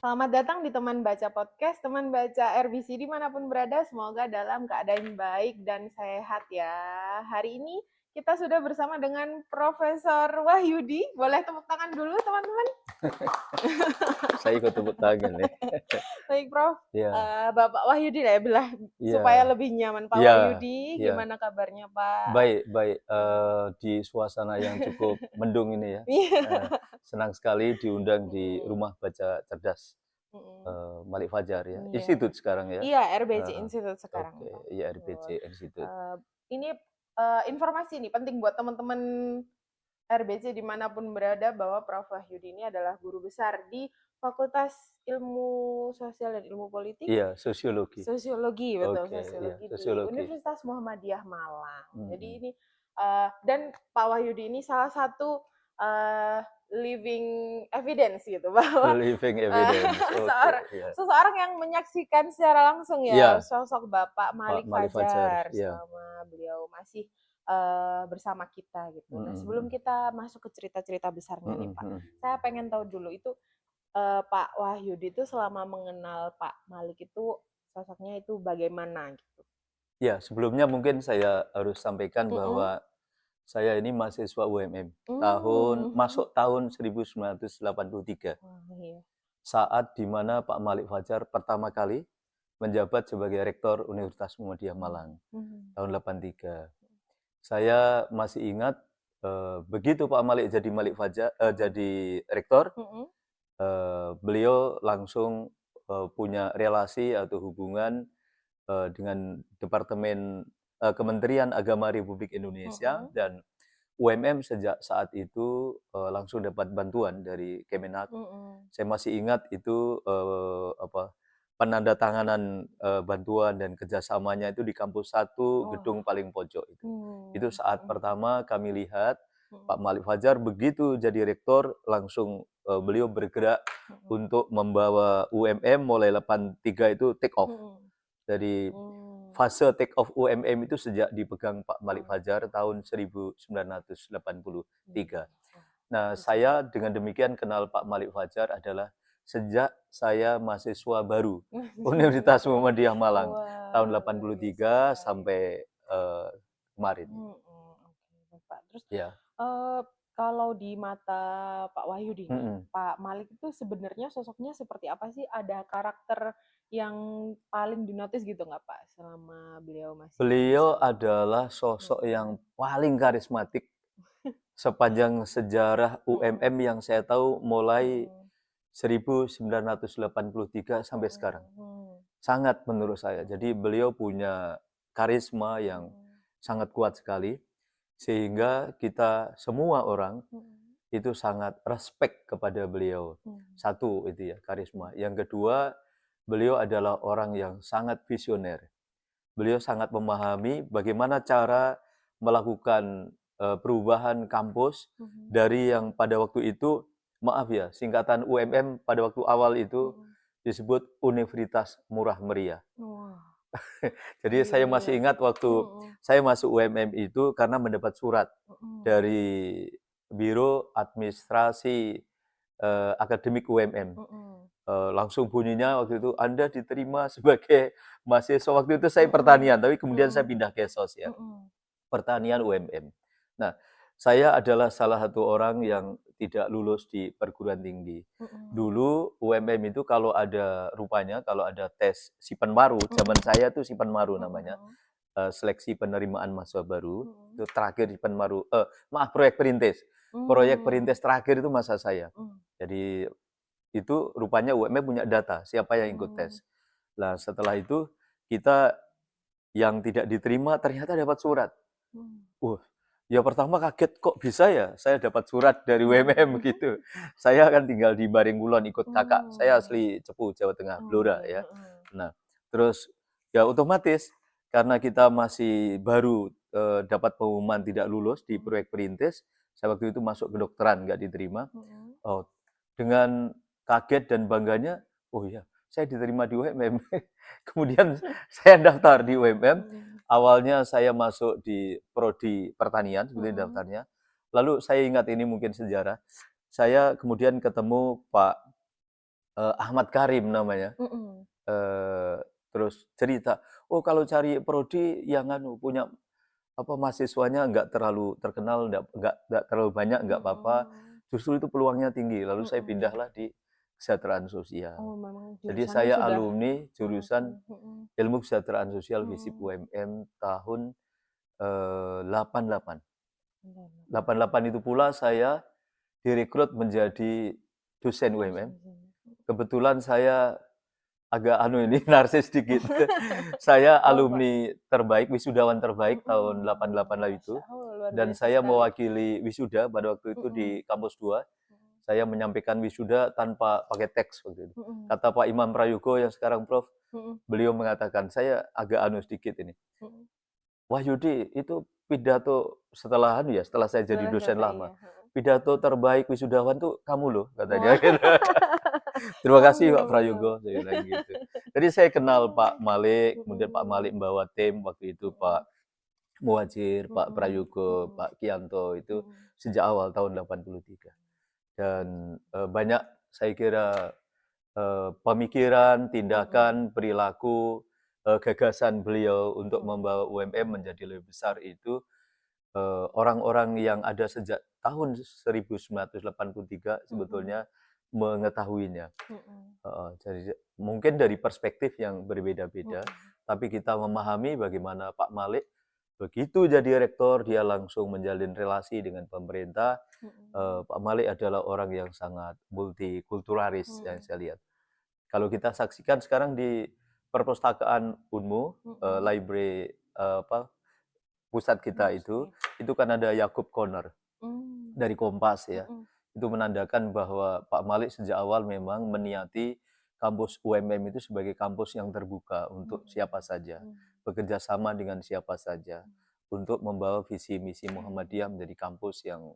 Selamat datang di Teman Baca Podcast, teman baca RBC dimanapun berada, semoga dalam keadaan baik dan sehat ya. Hari ini kita sudah bersama dengan Profesor Wahyudi. Boleh tepuk tangan dulu teman-teman? Saya ikut tepuk tangan nih. Baik Prof, Ya, Bapak Wahyudi lah ya, supaya ya, lebih nyaman. Pak ya, Wahyudi, ya. gimana kabarnya Pak? Baik, baik. Di suasana yang cukup mendung ini ya. Iya. Senang sekali diundang di Mm, Rumah Baca Cerdas mm, Malik Fajar ya. Iya, Institut sekarang ya. iya RBC Eh, Institute sekarang Oke, Pak. ya Betul. RBC Institut. Ini informasi nih penting buat teman-teman RBC dimanapun berada bahwa Prof. Wahyudi ini adalah guru besar di Fakultas Ilmu Sosial dan Ilmu Politik Iya, sosiologi. Sosiologi, betul, Oke, iya, Sosiologi di sosiologi. Universitas Muhammadiyah Malang. Jadi Mm-mm. ini dan Pak Wahyudi ini salah satu living evidence gitu bahwa Living evidence. Oke, ya. seseorang yang menyaksikan secara langsung ya Iya, sosok Bapak Pak Malik Malik Fajar. Fajar Ya. selama beliau masih bersama kita gitu. Nah, sebelum Mm-mm. kita masuk ke cerita-cerita besarnya nih Pak, Mm-mm. saya pengen tahu dulu itu Pak Wahyudi itu selama mengenal Pak Malik itu sosoknya itu bagaimana gitu? Ya, sebelumnya mungkin saya harus sampaikan Mhm. bahwa saya ini mahasiswa UMM, Mmm. masuk tahun 1983, Wah, iya. saat di mana Pak Malik Fajar pertama kali menjabat sebagai Rektor Universitas Muhammadiyah Mmm. Malang, Mhm. tahun 83. Saya masih ingat, begitu Pak Malik jadi Malik Fajar jadi Rektor, Mhm. beliau langsung, punya relasi atau hubungan, dengan Departemen Kementerian Agama Republik Indonesia, Mhm. dan UMM sejak saat itu langsung dapat bantuan dari Kemenag. Mhm. Saya masih ingat itu penandatanganan bantuan dan kerjasamanya itu di kampus 1 Wah. gedung paling pojok itu. Itu saat Mhm. pertama kami lihat Pak Mhm. Malik Fajar begitu jadi rektor langsung beliau bergerak Mhm. untuk membawa UMM mulai 83 itu take off. Mhm. Dari Mmm. fase take off UMM itu sejak dipegang Pak Malik Wah. Fajar tahun 1983. Wah, Nah, keren sekali. saya dengan demikian kenal Pak Malik Fajar adalah sejak saya mahasiswa baru Universitas Muhammadiyah Malang tahun Wah, luar biasa 83 sekali. sampai kemarin. Mhm, oke, Bapak. Terus, Ya. eee, kalau di mata Pak Wahyudi nih, Mm-mm. Pak Malik itu sebenarnya sosoknya seperti apa sih? Ada karakter yang paling di-notice gitu nggak, Pak, selama beliau masih Beliau bersama? adalah sosok Mhm. yang paling karismatik sepanjang sejarah Mhm. UMM yang saya tahu mulai Mhm. 1983 sampai sekarang. Mhm. Sangat menurut saya. Mhm. Jadi beliau punya karisma yang Mhm. sangat kuat sekali, sehingga kita semua orang Mhm. itu sangat respect kepada beliau. Mhm. Satu itu ya, karisma. Mhm. Yang kedua, beliau adalah orang yang sangat visioner. Beliau sangat memahami bagaimana cara melakukan perubahan kampus Mhm. dari yang pada waktu itu, maaf ya, singkatan UMM pada waktu awal itu Mhm. disebut Universitas Murah Meriah. Wah, Jadi saya iya. masih ingat waktu Mhm. saya masuk UMM itu karena mendapat surat Mhm. dari Biro Administrasi Akademik UMM. Mhm. Langsung bunyinya waktu itu, Anda diterima sebagai mahasiswa. Waktu itu saya Mhm. pertanian, tapi kemudian saya Mhm. pindah ke sos ya, Mhm. pertanian UMM. Nah, saya adalah salah satu orang yang tidak lulus di perguruan tinggi. Mhm. Dulu UMM itu kalau ada rupanya kalau ada tes Sipenmaru, zaman Mhm. saya tuh Sipenmaru namanya, Mhm. seleksi penerimaan mahasiswa baru, Mhm. itu terakhir Sipenmaru, proyek perintis. Proyek Mmm. perintis terakhir itu masa saya. Mhm. Jadi itu rupanya UMM punya data siapa yang ikut Mmm. tes. Nah, setelah itu kita yang tidak diterima ternyata dapat surat. Mmm. Ya pertama kaget, kok bisa ya saya dapat surat dari UMM Mhm. gitu. Saya kan tinggal di Baringkulon ikut kakak. Saya Mmm. asli Cepu, Jawa Tengah, Blora Oke, ya. heeh. Nah, terus ya otomatis karena kita masih baru dapat pengumuman tidak lulus di Mhm. proyek perintis, saya waktu itu masuk kedokteran nggak diterima. Mhm. Oh, dengan kaget dan bangganya, oh iya, saya diterima di UMM. Kemudian saya daftar di UMM. Mhm. Awalnya saya masuk di prodi pertanian, seperti Mhm. daftarnya. Lalu saya ingat ini mungkin sejarah. Saya kemudian ketemu Pak Ahmad Karim namanya. Mhm. Eh, Terus cerita, oh kalau cari prodi yang punya mahasiswanya nggak terlalu terkenal, nggak terlalu banyak, nggak apa-apa. Mhm. Justru itu peluangnya tinggi. Lalu saya Mhm. pindahlah di kesejahteraan sosial. Oh, memang Jadi jurusannya saya sudah alumni oke, jurusan mhm. Ilmu Kesejahteraan Sosial FISIP Mhm. UMM tahun 88. Benar. 88 itu pula saya direkrut menjadi dosen UMM. Dosen sini. Kebetulan saya agak ini narsis sedikit. Saya Apa, Pak? alumni terbaik, wisudawan terbaik tahun Mhm. 88 lah Masya itu. Allah, luar Dan biasa saya sekali. mewakili wisuda pada waktu itu di Mhm. kampus 2. Mhm. Saya menyampaikan wisuda tanpa pakai teks waktu itu. Mhm. Kata Pak Imam Prayogo yang sekarang Prof, Mhm. beliau mengatakan, saya agak sedikit ini. Mhm. Wahyudi, itu pidato setelah setelah saya jadi Setelah dosen selesai, lama. iya, heeh. Pidato terbaik wisudawan tuh kamu loh, katanya Wah. gitu. Terima kasih Pak Alhamdulillah. Prayogo, saya bilang gitu. Jadi saya kenal Pak Malik, kemudian Pak Malik Mhm. membawa tim waktu itu Pak Mhm. Muhadjir, Pak Mhm. Prayogo, Mhm. Pak Kianto itu Mhm. sejak awal tahun 83. Dan banyak saya kira pemikiran, Mhm. tindakan, perilaku, gagasan beliau untuk Mhm. membawa UMM menjadi lebih besar itu orang-orang yang ada sejak tahun 1983 Mhm. sebetulnya mengetahuinya. Mhm. Jadi mungkin dari perspektif yang berbeda-beda, Mhm. tapi kita memahami bagaimana Pak Malik begitu jadi rektor, dia langsung menjalin relasi dengan pemerintah. Mhm. Pak Malik adalah orang yang sangat multikulturalis yang Mhm. saya lihat. Kalau kita saksikan sekarang di perpustakaan Unmu, Mhm. library pusat kita Musik. itu kan ada Yakub Corner Mmm. dari Kompas ya. Mhm. Itu menandakan bahwa Pak Malik sejak awal memang meniati kampus UMM itu sebagai kampus yang terbuka untuk Mhm. siapa saja, Mhm. bekerja sama dengan siapa saja, Mhm. untuk membawa visi misi Muhammadiyah menjadi kampus yang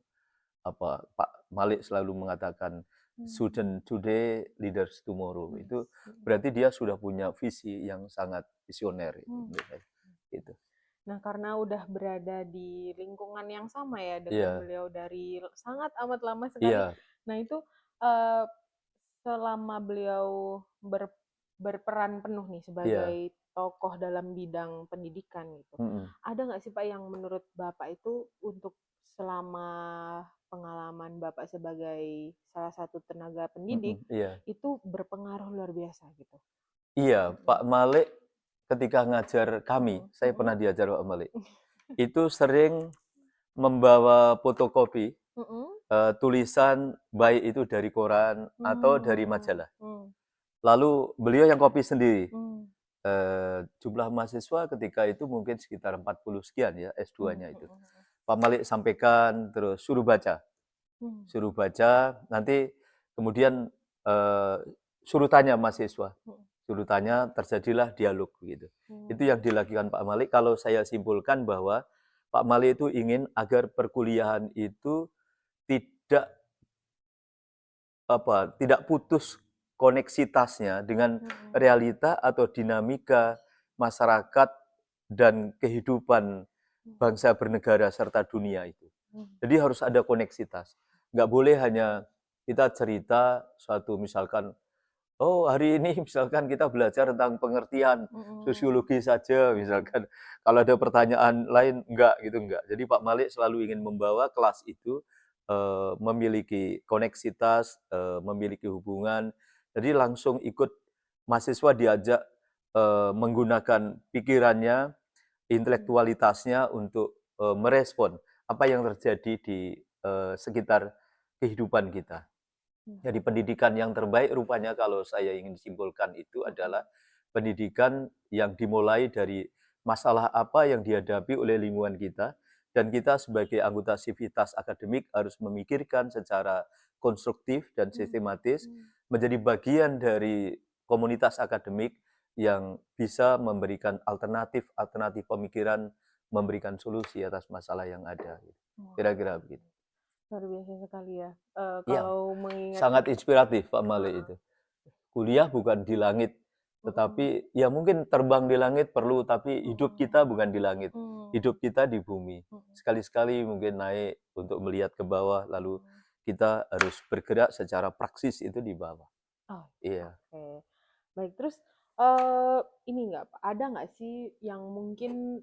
Pak Malik selalu mengatakan Mmm. student today, leaders tomorrow. Yes. Itu Mhm. berarti dia sudah punya visi yang sangat visioner itu Mmm. menurut saya. Gitu. Nah, karena udah berada di lingkungan yang sama ya dengan Iya, beliau dari sangat amat lama sekali. iya, Nah, itu, eee, selama beliau berperan penuh nih sebagai iya. tokoh dalam bidang pendidikan gitu, Mhm, ada nggak sih, Pak, yang menurut Bapak itu untuk selama pengalaman Bapak sebagai salah satu tenaga pendidik, iya. itu berpengaruh luar biasa gitu? Iya, Pak Mhm. Malik ketika ngajar kami, Mhm. saya Mhm. pernah diajar Pak Malik, itu sering membawa fotokopi, Mhm. tulisan baik itu dari koran atau dari Mmm. majalah. Mmm. Lalu beliau yang copy sendiri. Mmm. Jumlah mahasiswa ketika itu mungkin sekitar 40 sekian ya Mmm. S2-nya itu. Mhm. Mhm. Pak Malik sampaikan, terus Mmm. suruh baca, nanti kemudian eh, suruh tanya mahasiswa, Mhm. suruh tanya, terjadilah dialog gitu. Itu Mmm. yang dilakukan Pak Malik. Kalau saya simpulkan bahwa Pak Malik itu ingin agar perkuliahan itu tidak tidak putus koneksitasnya dengan Mhm. realita atau dinamika masyarakat dan kehidupan Mmm. bangsa bernegara serta dunia itu. Mmm. Jadi harus ada koneksitas. Nggak boleh hanya kita cerita suatu misalkan, oh hari ini misalkan kita belajar tentang pengertian Mhm. sosiologi saja Mhm. misalkan. Kalau ada pertanyaan lain enggak gitu enggak. Jadi Pak Malik selalu ingin membawa kelas itu memiliki koneksitas, memiliki hubungan. Jadi langsung ikut mahasiswa diajak menggunakan pikirannya, Mhm. intelektualitasnya untuk merespon apa yang terjadi di sekitar kehidupan kita. Mhm. Jadi pendidikan yang terbaik rupanya kalau saya ingin simpulkan itu Mhm. adalah pendidikan yang dimulai dari masalah apa yang dihadapi oleh lingkungan kita, dan kita sebagai anggota sivitas akademik harus memikirkan secara konstruktif dan Mmm. sistematis Mmm. menjadi bagian dari komunitas akademik yang bisa memberikan alternatif pemikiran, memberikan solusi atas masalah yang ada. Wah, Kira-kira begitu. luar biasa sekali ya. Iya, Kalau mengingat sangat inspiratif Pak Malik heeh. itu. Kuliah bukan di langit, tetapi Mhm. ya mungkin terbang di langit perlu, tapi hidup Mhm. kita bukan di langit, Mmm. hidup kita di bumi. Mhm. Sekali-sekali mungkin naik untuk melihat ke bawah, lalu Mhm. kita harus bergerak secara praksis itu di bawah. Oh, Iya, oke. Baik, terus ini nggak, ada nggak sih yang mungkin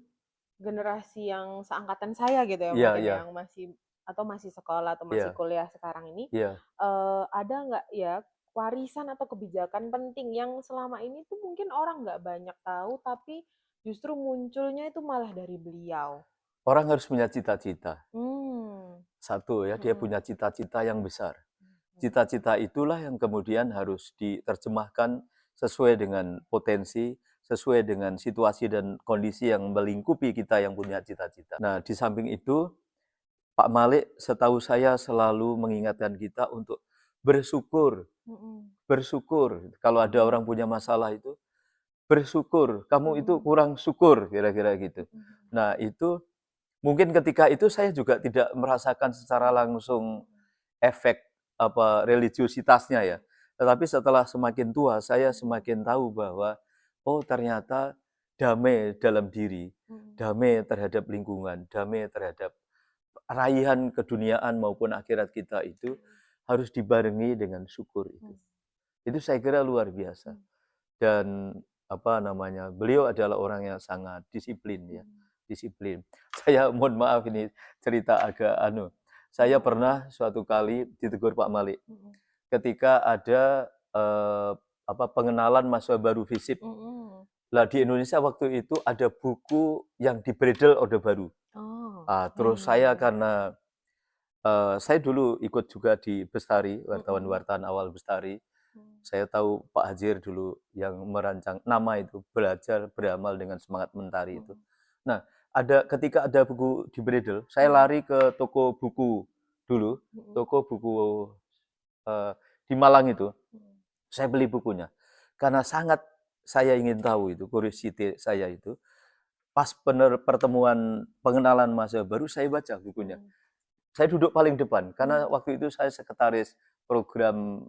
generasi yang seangkatan saya gitu ya iya, mungkin iya, yang masih atau masih sekolah atau masih iya, kuliah sekarang ini, iya. ada nggak ya warisan atau kebijakan penting yang selama ini tuh mungkin orang nggak banyak tahu, tapi justru munculnya itu malah dari beliau? Orang harus punya cita-cita. Mmm, Satu ya, dia mhm, punya cita-cita yang besar. mhm, Cita-cita itulah yang kemudian harus diterjemahkan sesuai dengan potensi, sesuai dengan situasi dan kondisi yang melingkupi kita yang punya cita-cita. Nah, di samping itu, Pak Malik setahu saya selalu mengingatkan kita untuk bersyukur, mhm, bersyukur. Kalau ada mhm, orang punya masalah itu, bersyukur. Kamu itu mhm, kurang syukur, kira-kira gitu. mhm, Nah, itu mungkin ketika itu saya juga tidak merasakan secara langsung mhm, efek apa religiusitasnya ya. Tetapi setelah semakin tua saya mhm, semakin tahu bahwa oh ternyata damai dalam diri, mhm, damai terhadap lingkungan, damai terhadap raihan keduniaan maupun akhirat kita itu harus dibarengi dengan syukur itu. mhm, Itu saya kira luar biasa. mhm, Dan apa namanya, beliau adalah orang yang sangat disiplin ya, mhm, disiplin. Saya mohon maaf ini cerita agak anu, nggak saya apa-apa, pernah suatu kali ditegur Pak Malik mhm, ketika ada apa pengenalan mahasiswa baru FISIP. mhm. Lah di Indonesia waktu itu ada buku yang dibredel Orde Baru. Oh, Ah, ya terus ya saya ya. karena saya dulu ikut juga di Bestari, Mhm, wartawan-wartawan awal Bestari. mhm, Saya tahu Pak Hajir dulu yang merancang nama itu, belajar beramal dengan semangat mentari itu. mhm, Nah, ketika ada buku di Bredel, saya mhm, lari ke toko buku dulu, mhm, toko buku eh, di Malang itu, mhm, saya beli bukunya. Karena sangat saya ingin tahu itu, curiosity saya itu. Pas pertemuan pengenalan masa baru, saya baca bukunya. mhm, Saya duduk paling depan karena mmm, waktu itu saya sekretaris program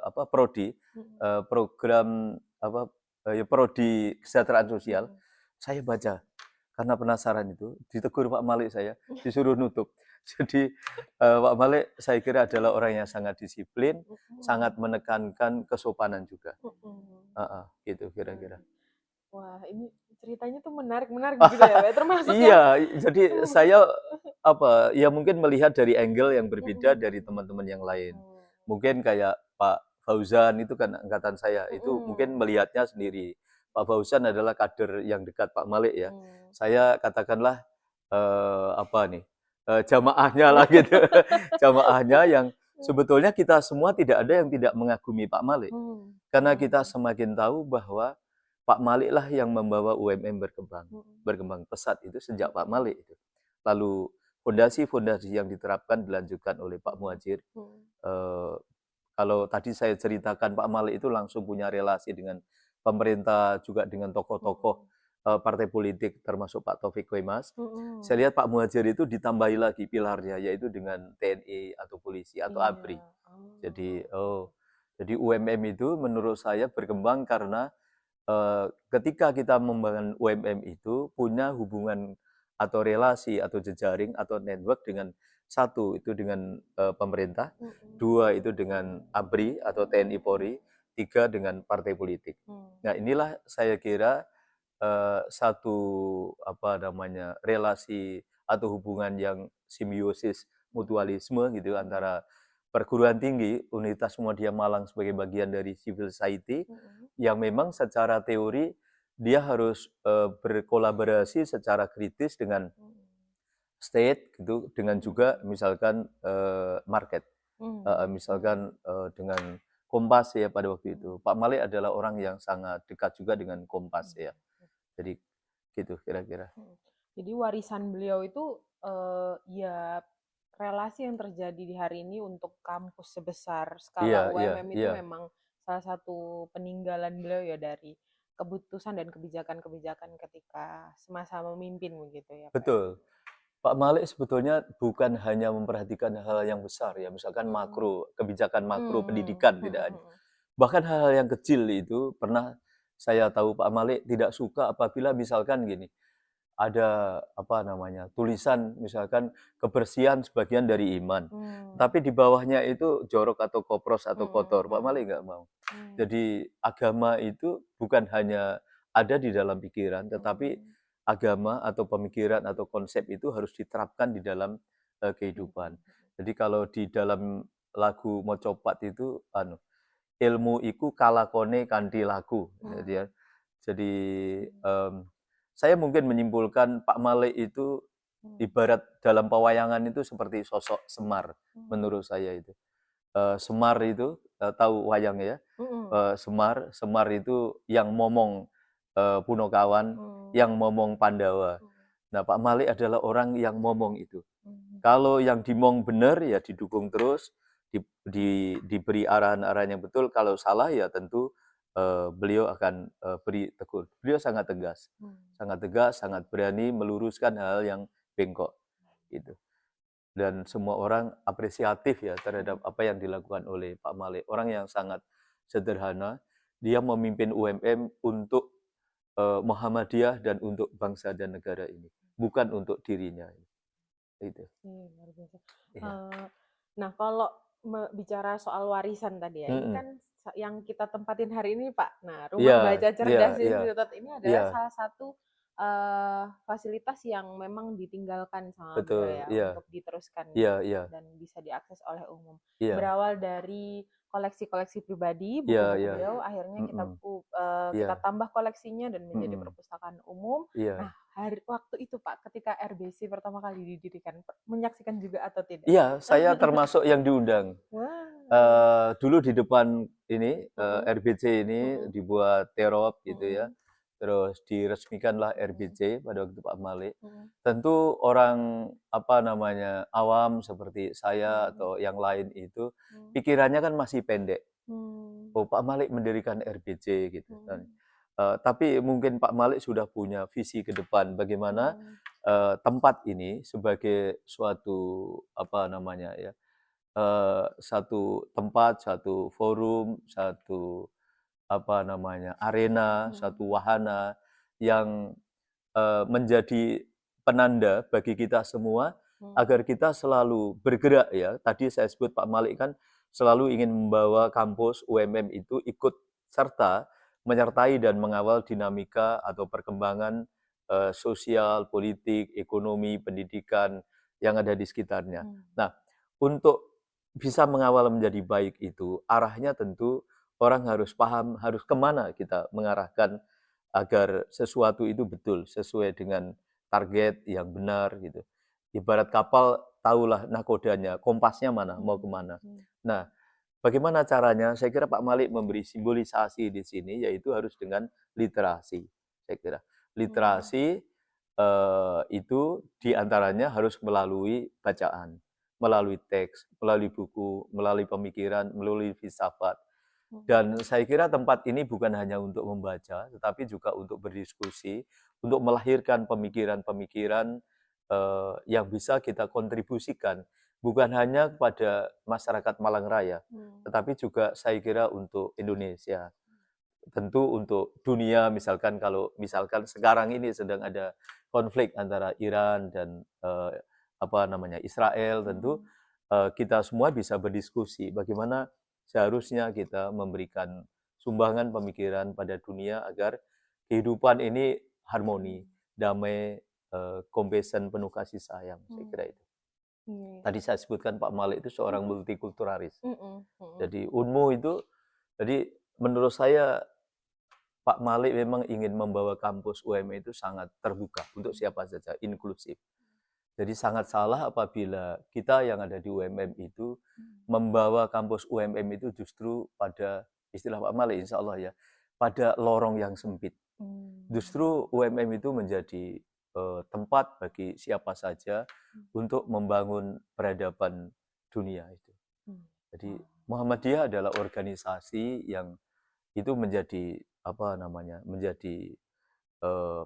apa prodi mhm, program apa ya prodi kesejahteraan sosial. mhm. Saya baca karena penasaran itu ditegur Pak Malik saya disuruh nutup. Jadi Pak Malik saya kira adalah orang yang sangat disiplin, sangat Mhm, menekankan kesopanan juga. mhm. Heeh, gitu kira-kira. Baik. Wah, ini ceritanya tuh menarik-menarik begitu ya, Pak, ya? Termasuk yang Iya, jadi saya apa, ya mungkin melihat dari angle yang berbeda dari mhm, teman-teman yang lain. mmm, Mungkin kayak Pak Fauzan itu kan angkatan saya, itu mungkin mhm, melihatnya sendiri. Pak Fauzan adalah kader yang dekat Pak Malik ya. mhm. Saya katakanlah apa nih, jamaahnya lah gitu. Jamaahnya yang sebetulnya kita semua tidak ada yang tidak mengagumi Pak Malik. Mmm, Karena kita mhm, semakin tahu bahwa Pak Malik lah yang membawa UMM berkembang, mhm, berkembang pesat itu sejak Pak mhm, Malik itu. Lalu fondasi-fondasi yang diterapkan dilanjutkan oleh Pak mhm, Muhadjir. mhm, Eh, kalau tadi saya ceritakan Pak Malik itu langsung punya relasi dengan pemerintah juga dengan tokoh-tokoh mhm, partai politik termasuk Pak Taufik Kemas. mhm. Saya lihat Pak Muhadjir itu ditambahi lagi pilarnya yaitu dengan TNI atau polisi atau Iya, ABRI. oh, Jadi oke. jadi UMM itu menurut saya berkembang karena ketika kita membangun UMM itu punya hubungan atau relasi atau jejaring atau network dengan satu itu dengan pemerintah, Mhm, dua itu dengan ABRI atau TNI Polri, tiga dengan partai politik. mmm, Nah inilah saya kira satu apa namanya relasi atau hubungan yang simbiosis mhm, mutualisme gitu mhm, antara perguruan tinggi Universitas Muhammadiyah Malang sebagai bagian dari civil society mhm, yang memang secara teori dia harus berkolaborasi secara kritis dengan mhm, state gitu dengan juga mhm, misalkan market. mmm, Misalkan mhm, dengan Kompas ya pada waktu mhm, itu. Pak Malik adalah orang yang sangat dekat juga dengan Kompas mhm. ya. Jadi gitu kira-kira. Mhm. Jadi warisan beliau itu, ya relasi yang terjadi di hari ini untuk kampus sebesar Iya skala iya UMM itu iya, memang salah satu peninggalan beliau ya dari keputusan dan kebijakan-kebijakan ketika semasa memimpin begitu ya, Pak, ya? betul. Pak Malik sebetulnya bukan hanya memperhatikan hal yang besar ya, misalkan Mhm. makro, kebijakan makro Mmm, pendidikan mhm tidak ada. mhm. Bahkan hal-hal yang kecil itu pernah saya tahu Pak Malik tidak suka apabila misalkan gini, ada apa namanya tulisan misalkan kebersihan sebagian dari iman, tapi di bawahnya itu jorok atau kopros atau kotor. Pak Malik nggak mau. Jadi agama itu bukan hanya ada di dalam pikiran, tetapi agama atau pemikiran atau konsep itu harus diterapkan di dalam kehidupan. Jadi kalau di dalam lagu Mocopat itu ilmu iku kalakone kanthi laku. Jadi saya mungkin menyimpulkan Pak Malik itu ibarat dalam pewayangan itu seperti sosok Semar menurut saya itu. Semar itu tahu wayang ya. Semar itu yang momong Punokawan, yang momong Pandawa. Nah, Pak Malik adalah orang yang momong itu. Kalau yang dimong benar ya didukung terus, diberi arahan-arahan yang betul. Kalau salah ya tentu beliau akan beri tegur. Beliau sangat tegas, sangat berani meluruskan hal yang bengkok gitu. Dan semua orang apresiatif ya terhadap apa yang dilakukan oleh Pak Malik. Orang yang sangat sederhana, dia memimpin UMM untuk Muhammadiyah dan untuk bangsa dan negara ini, bukan untuk dirinya. Itu. Luar biasa. Nah, kalau bicara soal warisan tadi ya, ini kan yang kita tempatin hari ini Pak. Nah, Rumah Baca Cerdas Institute ini adalah salah satu fasilitas yang memang ditinggalkan sama beliau ya untuk diteruskan dan bisa diakses oleh umum. Berawal dari koleksi-koleksi pribadi buku-buku beliau, akhirnya kita tambah koleksinya dan menjadi perpustakaan umum. Nah, waktu itu Pak, ketika RBC pertama kali didirikan, menyaksikan juga atau tidak? Iya, saya termasuk yang diundang. Dulu di depan ini RBC ini dibuat terop gitu ya. Terus diresmikanlah RBC pada waktu Pak Malik. Tentu orang awam seperti saya atau yang lain itu pikirannya kan masih pendek. Oh, Pak Malik mendirikan RBC gitu. Tapi mungkin Pak Malik sudah punya visi ke depan bagaimana tempat ini sebagai suatu satu tempat, satu forum, satu arena, satu wahana yang menjadi penanda bagi kita semua agar kita selalu bergerak ya. Tadi saya sebut Pak Malik kan selalu ingin membawa kampus UMM itu ikut serta menyertai dan mengawal dinamika atau perkembangan sosial, politik, ekonomi, pendidikan yang ada di sekitarnya. Nah, untuk bisa mengawal menjadi baik itu, arahnya tentu orang harus paham harus kemana kita mengarahkan agar sesuatu itu betul sesuai dengan target yang benar gitu. Ibarat kapal tahulah nakodanya, kompasnya mana, mau kemana. Nah, bagaimana caranya? Saya kira Pak Malik memberi simbolisasi di sini, yaitu harus dengan literasi. Saya kira literasi itu diantaranya harus melalui bacaan, melalui teks, melalui buku, melalui pemikiran, melalui filsafat. Dan saya kira tempat ini bukan hanya untuk membaca, tetapi juga untuk berdiskusi, untuk melahirkan pemikiran-pemikiran yang bisa kita kontribusikan, bukan hanya kepada masyarakat Malang Raya, tetapi juga saya kira untuk Indonesia. Tentu untuk dunia, misalkan sekarang ini sedang ada konflik antara Iran dan Israel, tentu kita semua bisa berdiskusi bagaimana seharusnya kita memberikan sumbangan pemikiran pada dunia agar kehidupan ini harmoni, damai, compassion, penuh kasih sayang. Saya kira itu. Tadi saya sebutkan Pak Malik itu seorang multikulturalis. Jadi Unmu itu, jadi menurut saya Pak Malik memang ingin membawa kampus UMM itu sangat terbuka untuk siapa saja, inklusif. Jadi sangat salah apabila kita yang ada di UMM itu membawa kampus UMM itu justru pada istilah Pak Malik insya Allah ya, pada lorong yang sempit. Justru UMM itu menjadi tempat bagi siapa saja untuk membangun peradaban dunia itu. Jadi Muhammadiyah adalah organisasi yang itu menjadi menjadi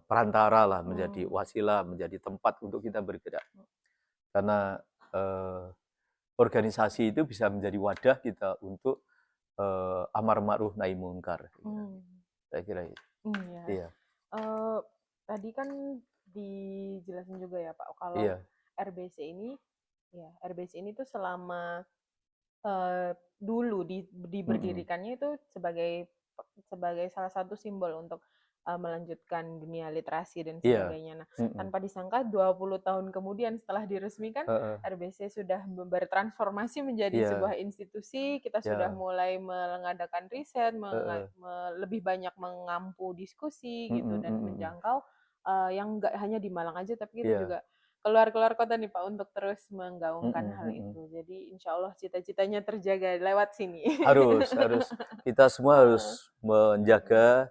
perantara lah, menjadi wasilah, menjadi tempat untuk kita bergerak. Karena organisasi itu bisa menjadi wadah kita untuk amar ma'ruf nahi munkar. Saya kira itu. Tadi kan dijelasin juga ya Pak, kalau Iya. RBC ini, ya RBC ini tuh selama dulu diberdirikannya itu sebagai salah satu simbol untuk melanjutkan dunia literasi dan Iya. sebagainya. Nah, tanpa disangka 20 tahun kemudian setelah diresmikan, Heeh. RBC sudah bertransformasi menjadi Iya. sebuah institusi, kita sudah Ya. mulai mengadakan riset, Heeh. lebih banyak mengampu diskusi gitu, dan Mhm. menjangkau yang nggak hanya di Malang aja, tapi kita Iya. juga keluar kota nih Pak untuk terus menggaungkan Mhm. hal Mhm. itu. Jadi insya Allah cita-citanya terjaga lewat sini. Harus. Kita semua Heeh. harus menjaga,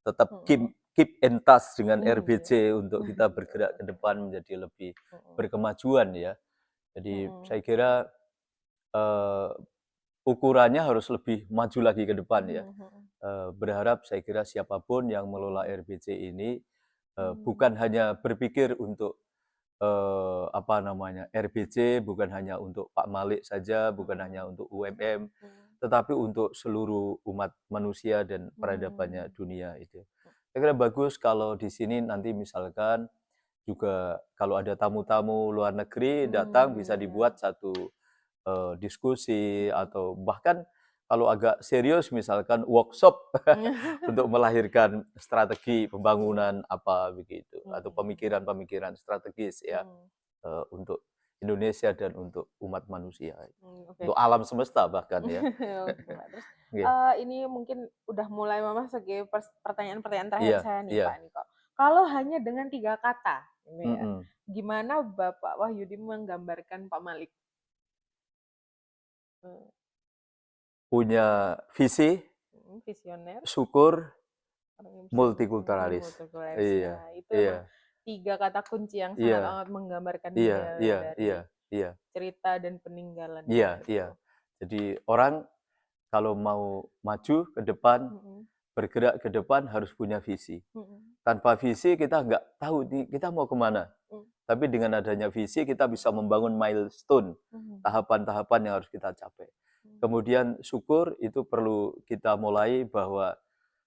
tetap Mhm. keep in touch dengan Iya. RBC untuk kita bergerak ke depan menjadi lebih Mhm. berkemajuan ya. Jadi Mhm. saya kira eh, ukurannya harus lebih maju lagi ke depan ya. Mhm. Berharap saya kira siapapun yang mengelola RBC ini Mhm. bukan hanya berpikir untuk apa namanya RBC, bukan hanya untuk Pak Malik saja, bukan hanya Mhm. untuk UMM, Mhm. tetapi untuk seluruh umat manusia dan peradabannya Mhm. dunia itu. Saya kira bagus kalau di sini nanti misalkan juga kalau ada tamu-tamu luar negeri datang bisa Iya. dibuat satu diskusi Mhm. atau bahkan kalau agak serius misalkan workshop untuk melahirkan strategi pembangunan apa begitu atau Mhm. pemikiran-pemikiran strategis ya Mhm. untuk Indonesia dan untuk umat manusia, Oke. untuk alam semesta bahkan ya. Oke, Pak. Terus Iya, ini mungkin udah mulai memasuki pertanyaan-pertanyaan terakhir iya, saya nih, iya. Pak Niko. Kalau hanya dengan 3 kata, ini ya, Mm-mm. gimana Bapak Wahyudi menggambarkan Pak Malik? Eee, Punya visi, Visioner, syukur, orang yang bisa multikulturalis. multikultural. Iya, Ya, itu emang iya, 3 kata kunci yang sangat iya, amat menggambarkan iya, dia iya, iya, dari iya, cerita dan peninggalannya iya, iya. itu. Jadi orang kalau mau maju ke depan, Mhm. bergerak ke depan harus punya visi. Mhm. Tanpa visi kita nggak tahu nih kita mau kemana. Mmm. Tapi dengan adanya visi kita bisa membangun milestone, Mhm. tahapan-tahapan yang harus kita capai. Mhm. Kemudian syukur itu perlu kita mulai bahwa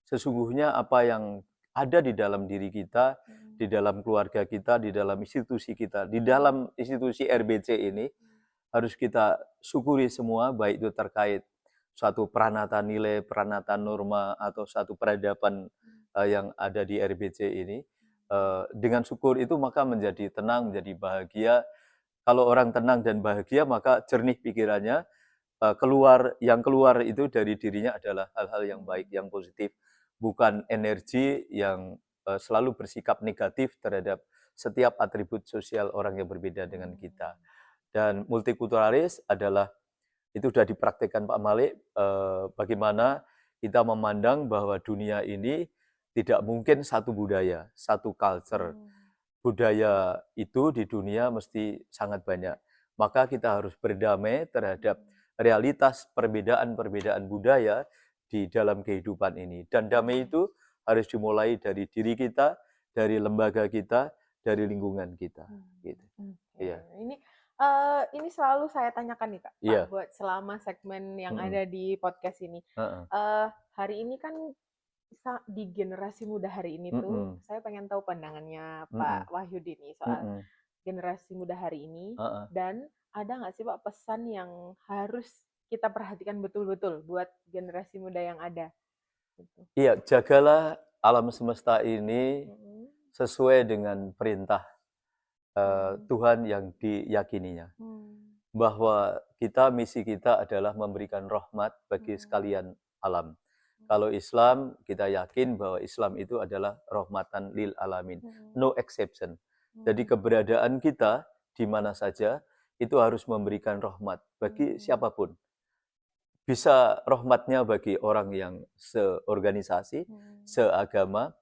sesungguhnya apa yang ada di dalam diri kita, Mhm. di dalam keluarga kita, di dalam institusi kita, di dalam institusi RBC ini harus kita syukuri semua, baik itu terkait suatu peranata nilai, peranata norma, atau satu peradaban yang ada di RBC ini. Dengan syukur itu maka menjadi tenang, menjadi bahagia. Kalau orang tenang dan bahagia maka jernih pikirannya, yang keluar itu dari dirinya adalah hal-hal yang baik, yang positif, bukan energi yang selalu bersikap negatif terhadap setiap atribut sosial orang yang berbeda dengan kita. Dan multikulturalis adalah itu sudah dipraktikkan Pak Malik, bagaimana kita memandang bahwa dunia ini tidak mungkin satu budaya, satu culture. Budaya itu di dunia mesti sangat banyak. Maka kita harus berdamai terhadap realitas perbedaan-perbedaan budaya di dalam kehidupan ini. Dan damai itu harus dimulai dari diri kita, dari lembaga kita, dari lingkungan kita. Gitu. Oke. Iya, Ini selalu saya tanyakan nih, Kak, Pak, iya, buat selama segmen yang mm-mm. ada di podcast ini. Heeh. Hari ini kan di generasi muda hari ini tuh, Mm-mm. saya pengen tahu pandangannya Mm-mm. Pak Wahyudi nih soal Mm-mm. generasi muda hari ini, Heeh. dan ada nggak sih Pak pesan yang harus kita perhatikan betul-betul buat generasi muda yang ada? Gitu. Iya, jagalah alam semesta ini Mhm. sesuai dengan perintah Mhm. Tuhan yang diyakininya. Mmm. Bahwa misi kita adalah memberikan rahmat bagi Mhm. sekalian alam. Mhm. Kalau Islam, kita yakin bahwa Islam itu adalah rahmatan lil alamin. Mhm. No exception. Jadi Mhm. keberadaan kita di mana saja itu harus memberikan rahmat bagi Mhm. siapapun. Bisa rahmatnya bagi orang yang seorganisasi, Mhm. seagama,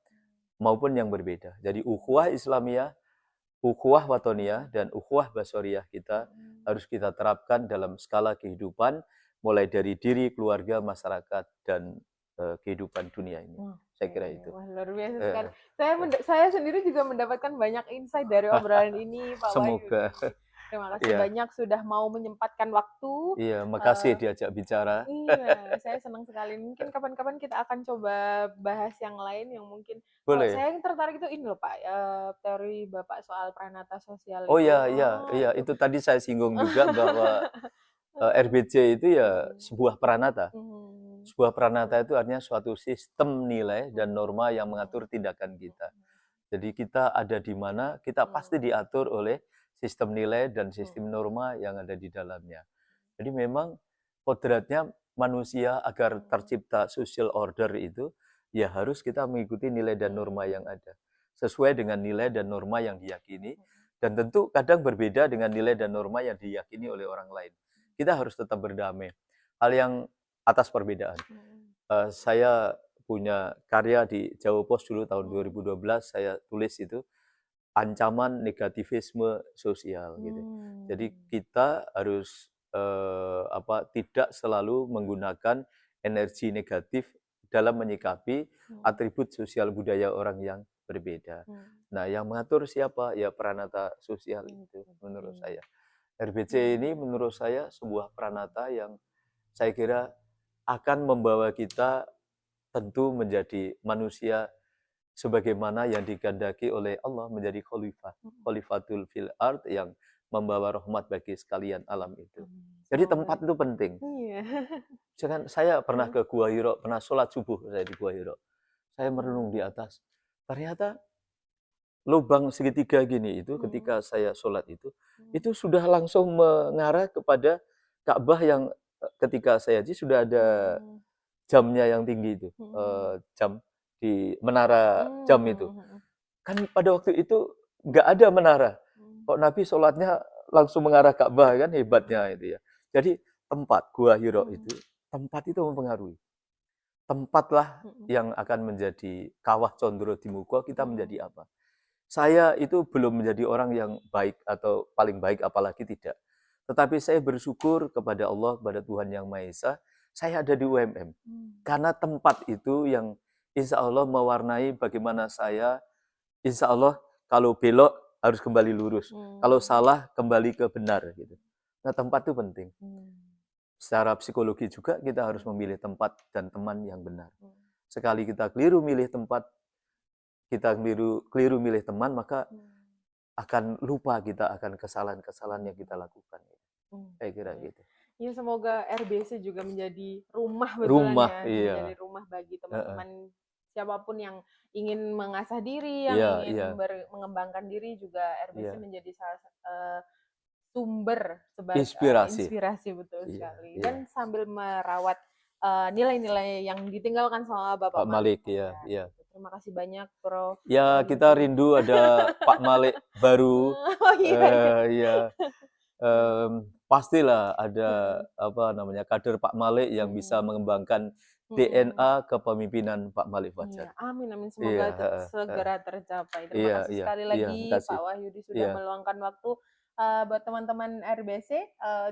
maupun yang berbeda. Jadi ukhuwah Islamiyah, ukhuwah watoniyah, dan ukhuwah basoriyah kita Mhm. harus kita terapkan dalam skala kehidupan, mulai dari diri, keluarga, masyarakat, dan kehidupan dunia ini. Saya Oke, kira itu. wah luar biasa sekali. Eh, Saya sendiri juga mendapatkan banyak insight dari obrolan ini, Pak Semoga. Wahyudi. Terima kasih Iya, banyak sudah mau menyempatkan waktu. iya, makasih Eee, diajak bicara. iya, saya senang sekali. Mungkin kapan-kapan kita akan coba bahas yang lain yang mungkin kalau Boleh. saya yang tertarik itu ini loh Pak, teori Bapak soal pranata sosial Oh itu. ya, iya, Oh, iya, itu itu tadi saya singgung juga bahwa RBC itu ya mhm, sebuah pranata. mhm, Sebuah pranata betul, itu artinya suatu sistem nilai dan mhm, norma yang mengatur mhm, tindakan kita. mhm, Jadi kita ada di mana, kita pasti mhm, diatur oleh sistem nilai dan sistem mhm, norma yang ada di dalamnya. Jadi memang kodratnya manusia agar mhm, tercipta social order itu, ya harus kita mengikuti nilai dan norma yang mhm, ada. Sesuai dengan nilai dan norma yang diyakini, dan tentu kadang berbeda dengan nilai dan norma yang diyakini oleh orang lain. Kita harus tetap berdamai. Hal yang atas perbedaan. mhm, Saya punya karya di Jawa Pos dulu tahun mhm, 2012, saya tulis itu, ancaman negativisme sosial gitu. Jadi mmm, kita harus tidak selalu menggunakan energi negatif dalam menyikapi mhm, atribut sosial budaya orang yang berbeda. mhm, Nah, yang mengatur siapa? Ya pranata sosial mhm, itu menurut mhm, saya. RBC ini mmm, menurut saya sebuah pranata yang saya kira akan membawa kita tentu menjadi manusia sebagaimana yang dikehendaki oleh Allah menjadi khalifah, mhm, khalifatul fil ard yang membawa rahmat bagi sekalian alam itu. amin. Jadi Semoga tempat itu penting. iya. Jangan saya pernah Heeh, ke Gua Hiro, pernah sholat subuh saya di Gua Hiro. Saya mhm, merenung di atas. Ternyata lubang segitiga gini itu mhm, ketika saya sholat mhm, itu sudah langsung mengarah kepada Ka'bah yang ketika saya haji sudah ada mmm, jamnya yang tinggi itu, mhm, jam di menara jam itu. mmm, mhm, Kan pada waktu itu nggak ada menara. mhm, Kok Nabi sholatnya langsung mengarah Ka'bah kan mhm, hebatnya itu ya. Jadi tempat Gua Hiro mhm, itu, tempat itu mempengaruhi. Tempatlah mhm, yang akan menjadi kawah condro di muka kita mhm, menjadi apa. Saya itu belum menjadi orang yang baik atau paling baik apalagi tidak. Tetapi saya bersyukur kepada Allah, kepada Tuhan Yang Maha Esa, saya ada di UMM. mmm, Karena tempat itu yang insya Allah mewarnai bagaimana saya, insya Allah kalau belok harus kembali lurus. Kalau mmm, salah kembali ke benar gitu. Nah tempat itu penting. mmm, Secara psikologi juga kita harus mhm, memilih tempat dan teman yang benar. mhm, Sekali kita keliru milih tempat, kita keliru, keliru milih teman, maka mmm, akan lupa kita akan kesalahan-kesalahan yang kita mmm, lakukan. Saya kira oke. gitu. Ya semoga RBC juga menjadi rumah betulan Rumah, ya, menjadi iya. rumah bagi Heeh. teman-teman siapapun yang ingin mengasah diri, yang Iya, iya, ingin mengembangkan diri juga RBC iya. menjadi sumber sebagai Inspirasi. inspirasi betul Iya, sekali iya. dan sambil merawat, nilai-nilai yang ditinggalkan sama Bapak Pak Malik Malik, iya, ya iya. gitu. Terima kasih banyak Prof. Ya, kita Wahyudi. rindu ada Pak Malik baru. Oh iya iya. Iya, Heeh, pastilah ada heeh, apa namanya kader Pak Malik yang bisa mhm, mengembangkan mhm. DNA kepemimpinan Pak Malik Iya, Fajar. amin amin, semoga Iya, itu heeh, heeh. segera tercapai. Terima Iya, kasih iya, sekali iya, lagi makasih. Pak Wahyudi sudah Iya, meluangkan waktu, buat teman-teman RBC,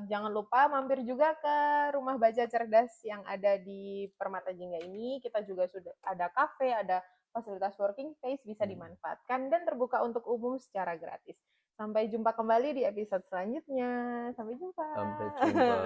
jangan lupa mampir juga ke Rumah Baca Cerdas yang ada di Permata Jingga ini. Kita juga sudah ada kafe, ada fasilitas working space, bisa mhm, dimanfaatkan dan terbuka untuk umum secara gratis. Sampai jumpa kembali di episode selanjutnya. Sampai jumpa. sampai jumpa.